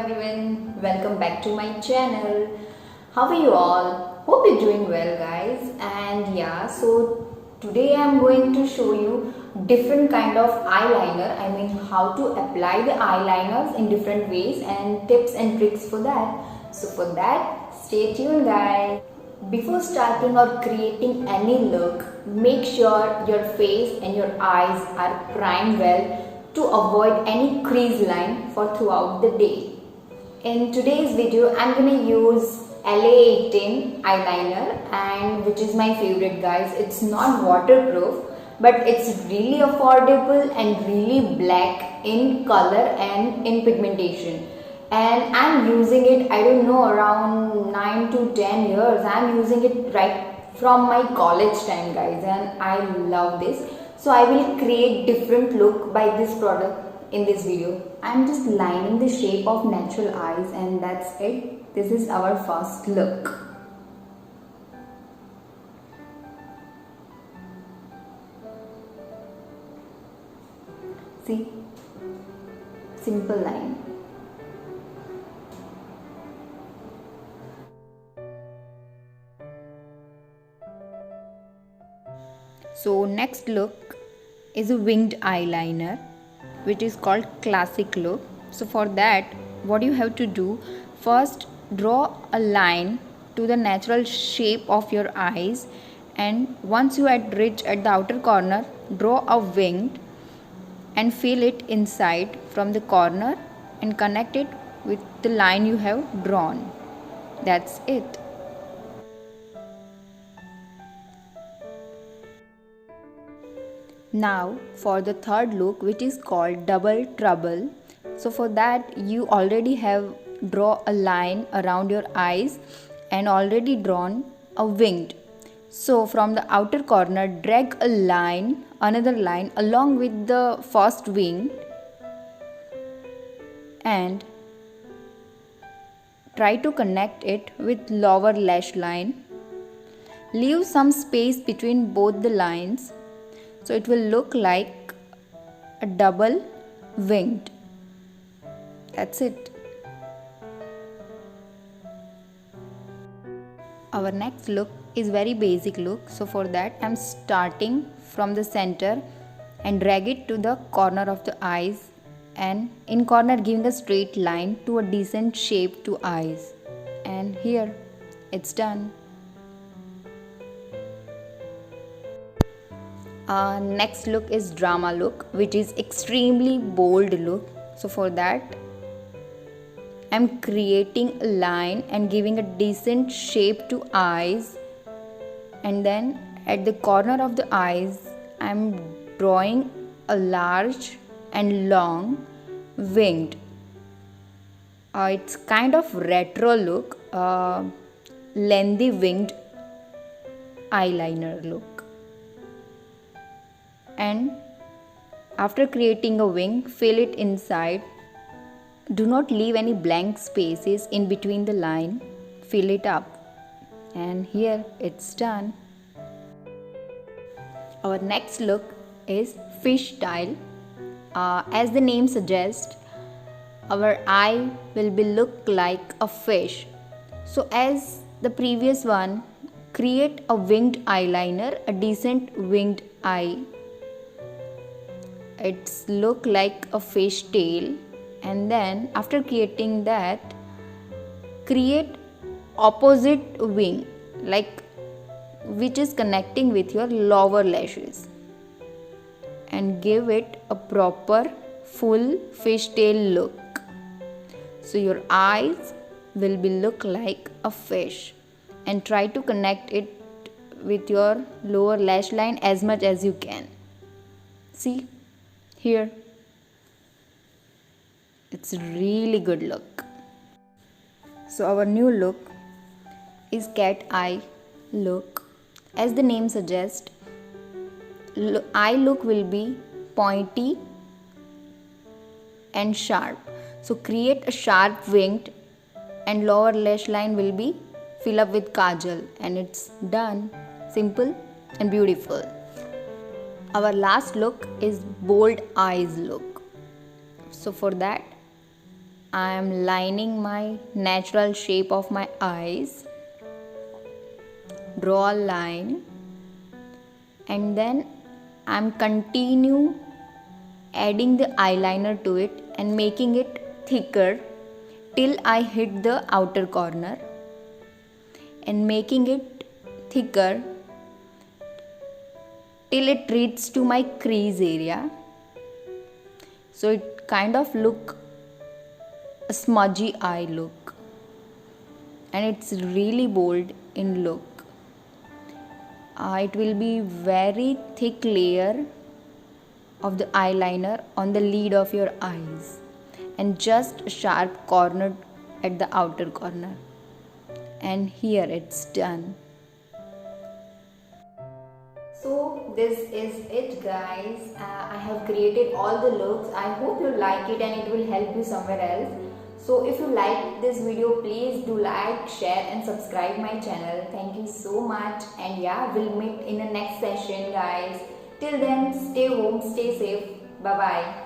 everyone, welcome back to my channel. How are you all? Hope you're doing well guys. And yeah, so today I'm going to show you different kind of eyeliner. I mean how to apply the eyeliners in different ways and tips and tricks for that. So for that, stay tuned guys. Before starting or creating any look, make sure your face and your eyes are primed well to avoid any crease line for throughout the day. In today's video, I'm gonna use LA18 eyeliner, and which is my favorite guys. It's not waterproof, but it's really affordable and really black in color and in pigmentation. And I'm using it, I don't know, around 9 to 10 years. I'm using it right from my college time guys, and I love this. So I will create different look by this product in this video. I'm just lining the shape of natural eyes, and that's it. This is our first look. See, simple line. So next look is a winged eyeliner, which is called classic look. So for that, what you have to do, first draw a line to the natural shape of your eyes, and once you reach at the outer corner, draw a wing and fill it inside from the corner and connect it with the line you have drawn. That's it. Now for the third look, which is called double trouble. So for that, you already have draw a line around your eyes and already drawn a winged. So from the outer corner, drag a line, another line along with the first wing, and try to connect it with lower lash line. Leave some space between both the lines, so it will look like a double winged. That's it. Our next look is very basic look. So for that, I'm starting from the center and drag it to the corner of the eyes, and in corner giving a straight line to a decent shape to eyes. And here it's done. Next look is drama look, which is extremely bold look. So for that, I'm creating a line and giving a decent shape to eyes, and then at the corner of the eyes, I'm drawing a large and long winged. It's kind of retro look, lengthy winged eyeliner look. And after creating a wing, fill it inside. Do not leave any blank spaces in between the line. Fill it up. And here it's done. Our next look is fish style. As the name suggests, our eye will be look like a fish. So as the previous one, create a winged eyeliner, a decent winged eye. It's look like a fish tail, and then after creating that, create opposite wing, like which is connecting with your lower lashes, and give it a proper full fish tail look. So your eyes will be look like a fish, and try to connect it with your lower lash line as much as you can. See? Here, it's really good look. So our new look is cat eye look. As the name suggests, eye look will be pointy and sharp. So create a sharp winged, and lower lash line will be fill up with kajal, and it's done. Simple and beautiful. Our last look is bold eyes look. So for that, I am lining my natural shape of my eyes. Draw a line and then I am continue adding the eyeliner to it and making it thicker till I hit the outer corner, and making it thicker till it reaches to my crease area, so it kind of look a smudgy eye look, and it's really bold in look. It will be very thick layer of the eyeliner on the lid of your eyes and just sharp corner at the outer corner, and here it's done. So this is it guys. I have created all the looks. I hope you like it and it will help you somewhere else. So if you like this video, please do like, share and subscribe my channel. Thank you so much, and yeah, we'll meet in the next session guys. Till then, stay home, stay safe. Bye bye.